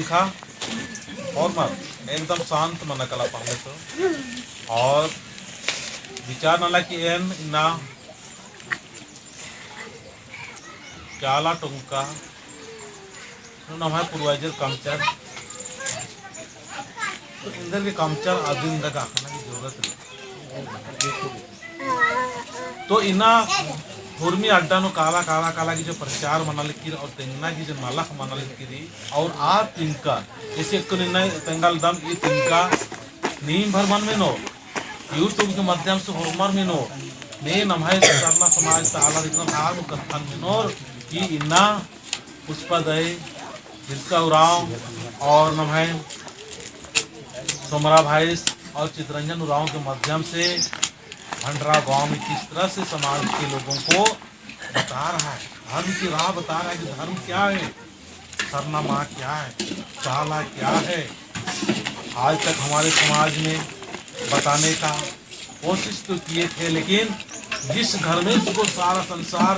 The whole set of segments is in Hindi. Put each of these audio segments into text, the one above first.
पंखा और मत एकदम शांत मन कला पहले तो और विचार नाला की एन ना चाला टुंका हमारे पूर्वाइजर कामचार तो इंदर के कामचार आदि इंदर का आखना की जरूरत नहीं तो इना हुर्मी अड्डा नो काला काला काला की जो प्रचार मना लिखी और तेंगना की जो माला मना लिखी और आ तिनका जैसे तेंगल दम ये तिनका नीम भर मन में नो यूट्यूब के माध्यम से होमर में नो ने नमाय सरना समाज ताला एकदम आग कथन में नो कि इन्ना पुष्पा दय जिसका उराव और नमाय सोमरा भाई और चित्रंजन उराव के माध्यम से भंडरा गांव में किस तरह से समाज के लोगों को बता रहा है, धर्म की राह बता रहा है कि धर्म क्या है, सरनामा क्या है, चाला क्या है। आज तक हमारे समाज में बताने का कोशिश तो किए थे, लेकिन जिस घर में उसको सारा संसार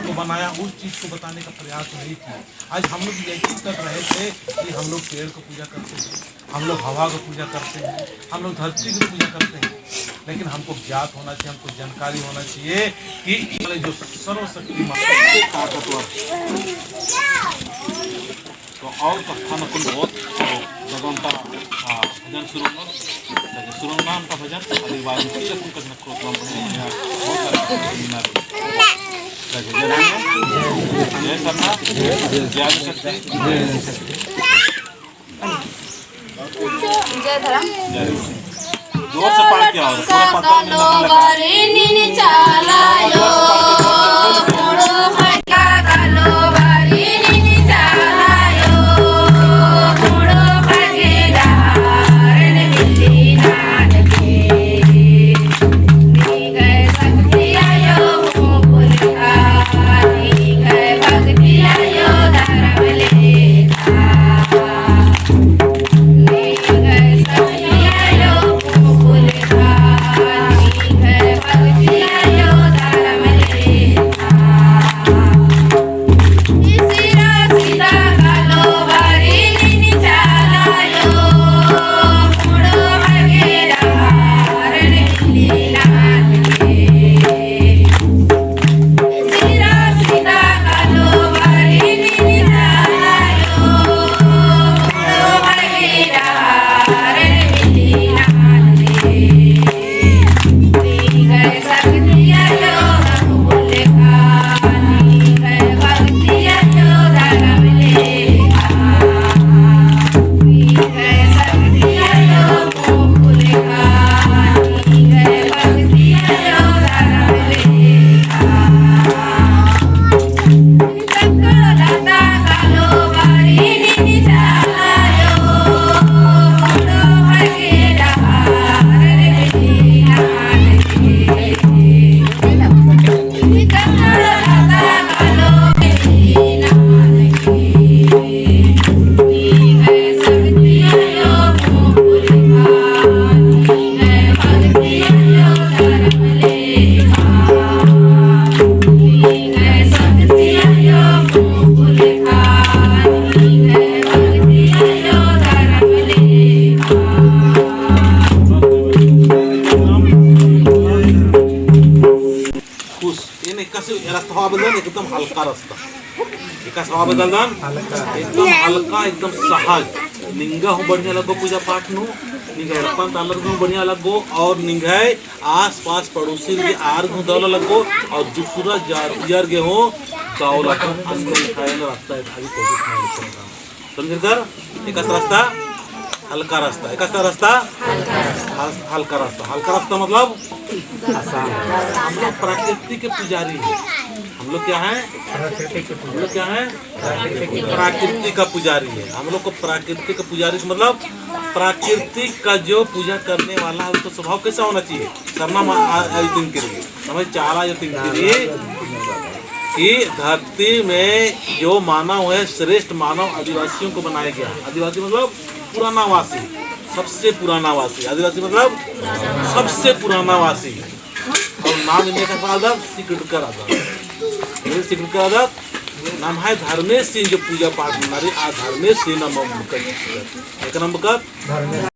को बनाया उस चीज़ को बताने का प्रयास नहीं किया। आज हम लोग यही कर रहे थे कि हम लोग पेड़ को पूजा करते हैं, हम लोग हवा को पूजा करते हैं, हम लोग धरती की पूजा करते हैं, लेकिन हमको ज्ञात होना चाहिए, हमको जानकारी होना चाहिए कि जो सर्वशक्ति ताकतवर तो और कथा न कुल बहुत भगवान का भजन शुरू नाम का भजन आदिवासी जय सरना जय शक्ति जय धर्म जोर से पढ़ के आओ पूरा पता नहीं एकदम हल्का रास्ता एका सवा बदलदान एकदम हल्का एकदम सहज निंगा हो बढ़िया लगो पूजा पाठ नु निंगा रपन तालर नु बढ़िया लगो और निंगा आस पास पड़ोसी के आर घु दौला लगो और दूसरा जार गे हो दौला का अंदर खाए ना रास्ता है भाई कोशिश नहीं करना समझ कर एका रास्ता हल्का रास्ता एका रास्ता हल्का रास्ता मतलब आसान। हम लोग प्रकृति के पुजारी हैं, हम लोग क्या हैं प्रकृति का पुजारी है। हम लोग को प्रकृति का पुजारी मतलब प्रकृति का जो पूजा करने वाला है उसका स्वभाव कैसा होना चाहिए। करना आयोजन के लिए हमें चार आयोजन के लिए कि धरती में जो मानव है श्रेष्ठ मानव आदिवासियों को बनाया गया। आदिवासी मतलब पुराना वासी, सबसे पुराना वासी। आदिवासी मतलब सबसे पुराना वासी और नाम लेने का आदत सिकट कर आदत नाम है धर्मेश सिंह जो पूजा पाठ होना आ धर्मेश सिंह नम एक नंबर